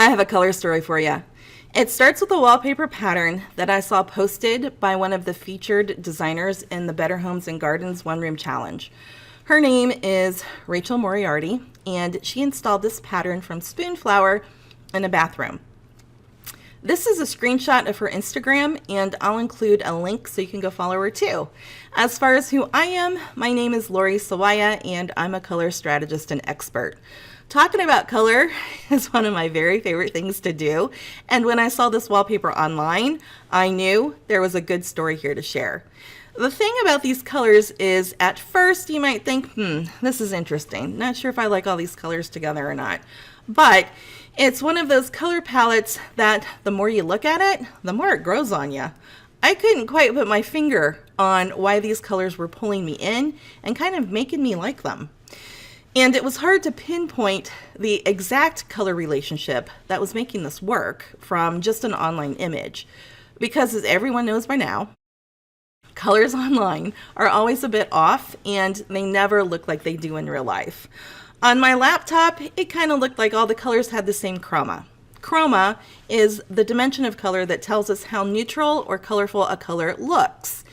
I have a color story for you. It starts with a wallpaper pattern that I saw posted by one of the featured designers in the Better Homes and Gardens One Room Challenge. Her name is Rachel Moriarty, and she installed this pattern from Spoonflower in a bathroom. This is a screenshot of her Instagram, and I'll include a link so you can go follow her too. As far as who I am, my name is Lori Sawaya, and I'm a color strategist and expert. Talking about color is one of my very favorite things to do, and when I saw this wallpaper online, I knew there was a good story here to share. The thing about these colors is, at first you might think, this is interesting. Not sure if I like all these colors together or not. But it's one of those color palettes that the more you look at it, the more it grows on you. I couldn't quite put my finger on why these colors were pulling me in and kind of making me like them. And it was hard to pinpoint the exact color relationship that was making this work from just an online image. Because as everyone knows by now, colors online are always a bit off and they never look like they do in real life. On my laptop, it kind of looked like all the colors had the same chroma. Chroma is the dimension of color that tells us how neutral or colorful a color looks.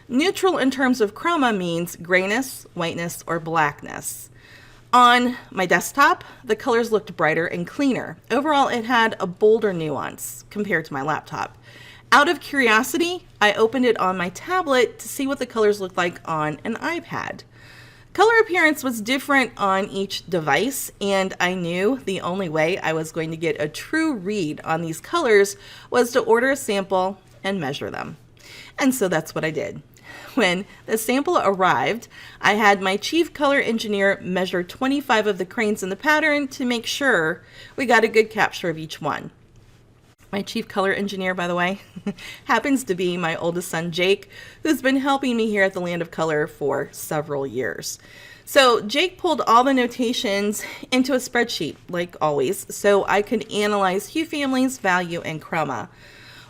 Neutral in terms of chroma means grayness, whiteness, or blackness. On my desktop, the colors looked brighter and cleaner. Overall, it had a bolder nuance compared to my laptop. Out of curiosity, I opened it on my tablet to see what the colors looked like on an iPad. Color appearance was different on each device, and I knew the only way I was going to get a true read on these colors was to order a sample and measure them. And so that's what I did. When the sample arrived, I had my chief color engineer measure 25 of the cranes in the pattern to make sure we got a good capture of each one. My chief color engineer, by the way, happens to be my oldest son, Jake, who's been helping me here at the Land of Color for several years. So Jake pulled all the notations into a spreadsheet, like always, so I could analyze hue families, value, and chroma.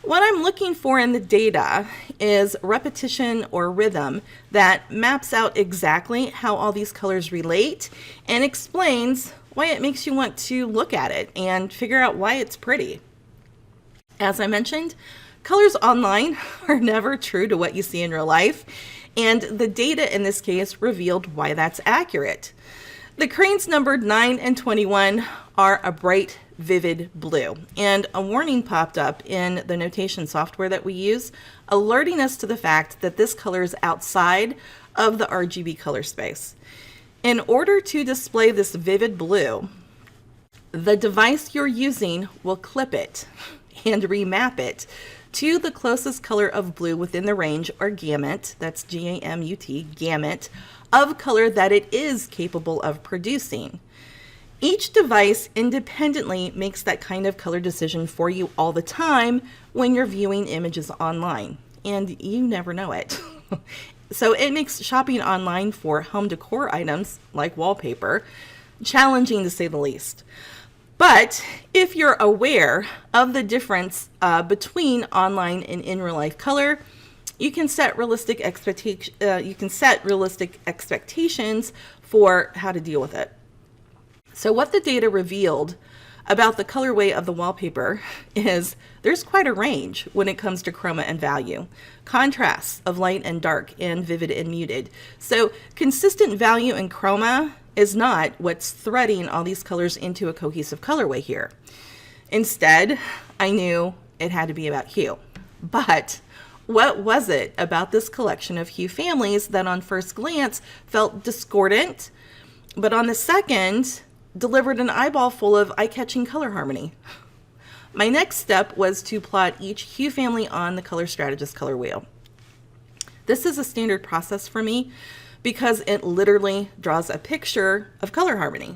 What I'm looking for in the data is repetition or rhythm that maps out exactly how all these colors relate and explains why it makes you want to look at it and figure out why it's pretty. As I mentioned, colors online are never true to what you see in real life, and the data in this case revealed why that's accurate. The cranes numbered 9 and 21 are a bright, vivid blue, and a warning popped up in the notation software that we use, alerting us to the fact that this color is outside of the RGB color space. In order to display this vivid blue, the device you're using will clip it and remap it to the closest color of blue within the range or gamut, that's G-A-M-U-T, gamut, of color that it is capable of producing. Each device independently makes that kind of color decision for you all the time when you're viewing images online, and you never know it. So it makes shopping online for home decor items, like wallpaper, challenging to say the least. But if you're aware of the difference between online and in real life color, you can set realistic expectations for how to deal with it. So what the data revealed about the colorway of the wallpaper is there's quite a range when it comes to chroma and value, contrasts of light and dark, and vivid and muted. So consistent value in chroma is not what's threading all these colors into a cohesive colorway here. Instead, I knew it had to be about hue. But what was it about this collection of hue families that on first glance felt discordant, but on the second delivered an eyeball full of eye-catching color harmony? My next step was to plot each hue family on the Color Strategist color wheel. This is a standard process for me because it literally draws a picture of color harmony.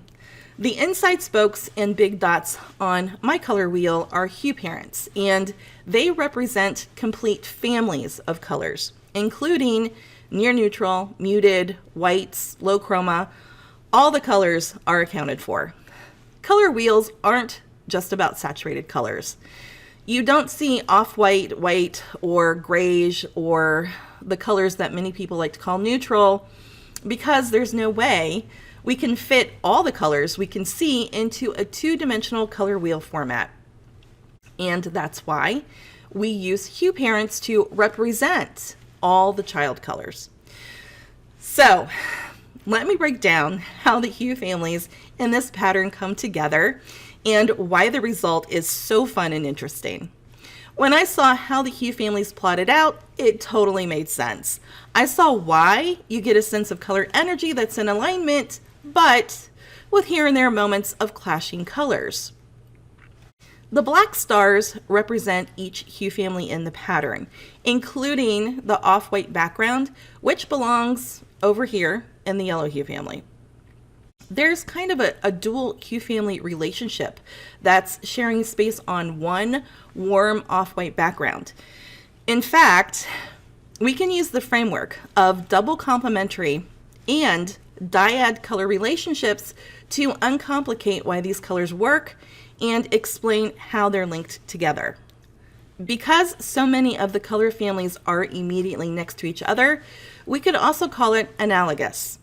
The inside spokes and big dots on my color wheel are hue parents, and they represent complete families of colors, including near neutral, muted, whites, low chroma. All the colors are accounted for. Color wheels aren't just about saturated colors. You don't see off-white, white, or grayish, or the colors that many people like to call neutral, because there's no way We can fit all the colors we can see into a two-dimensional color wheel format. And that's why we use hue parents to represent all the child colors. So let me break down how the hue families in this pattern come together and why the result is so fun and interesting. When I saw how the hue families plotted out, it totally made sense. I saw why you get a sense of color energy that's in alignment, but with here and there moments of clashing colors. The black stars represent each hue family in the pattern, including the off-white background, which belongs over here in the yellow hue family. There's kind of a dual hue family relationship that's sharing space on one warm off-white background. In fact, we can use the framework of double complementary and dyad color relationships to uncomplicate why these colors work and explain how they're linked together. Because so many of the color families are immediately next to each other, we could also call it analogous.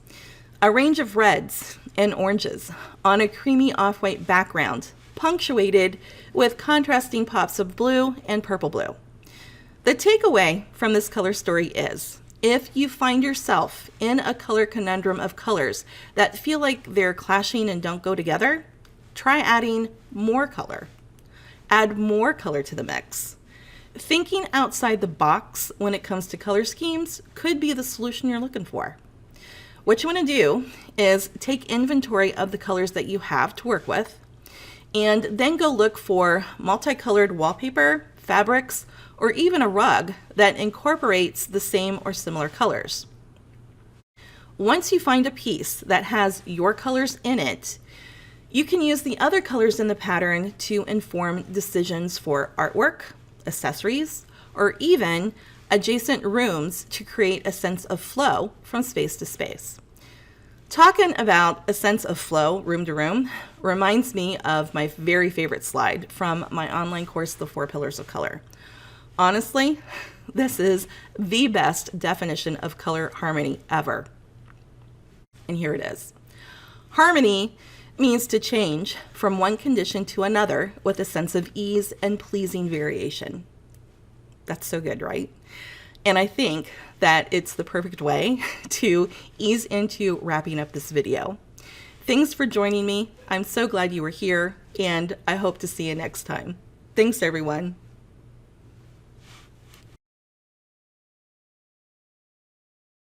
A range of reds and oranges on a creamy off-white background, punctuated with contrasting pops of blue and purple blue. The takeaway from this color story is, if you find yourself in a color conundrum of colors that feel like they're clashing and don't go together, try adding more color. Add more color to the mix. Thinking outside the box when it comes to color schemes could be the solution you're looking for. What you want to do is take inventory of the colors that you have to work with, and then go look for multicolored wallpaper, fabrics, or even a rug that incorporates the same or similar colors. Once you find a piece that has your colors in it, you can use the other colors in the pattern to inform decisions for artwork, accessories, or even adjacent rooms to create a sense of flow from space to space. Talking about a sense of flow room to room reminds me of my very favorite slide from my online course, The 4 Pillars of Color. Honestly, this is the best definition of color harmony ever. And here it is. Harmony means to change from one condition to another with a sense of ease and pleasing variation. That's so good, right? And I think that it's the perfect way to ease into wrapping up this video. Thanks for joining me. I'm so glad you were here, and I hope to see you next time. Thanks, everyone.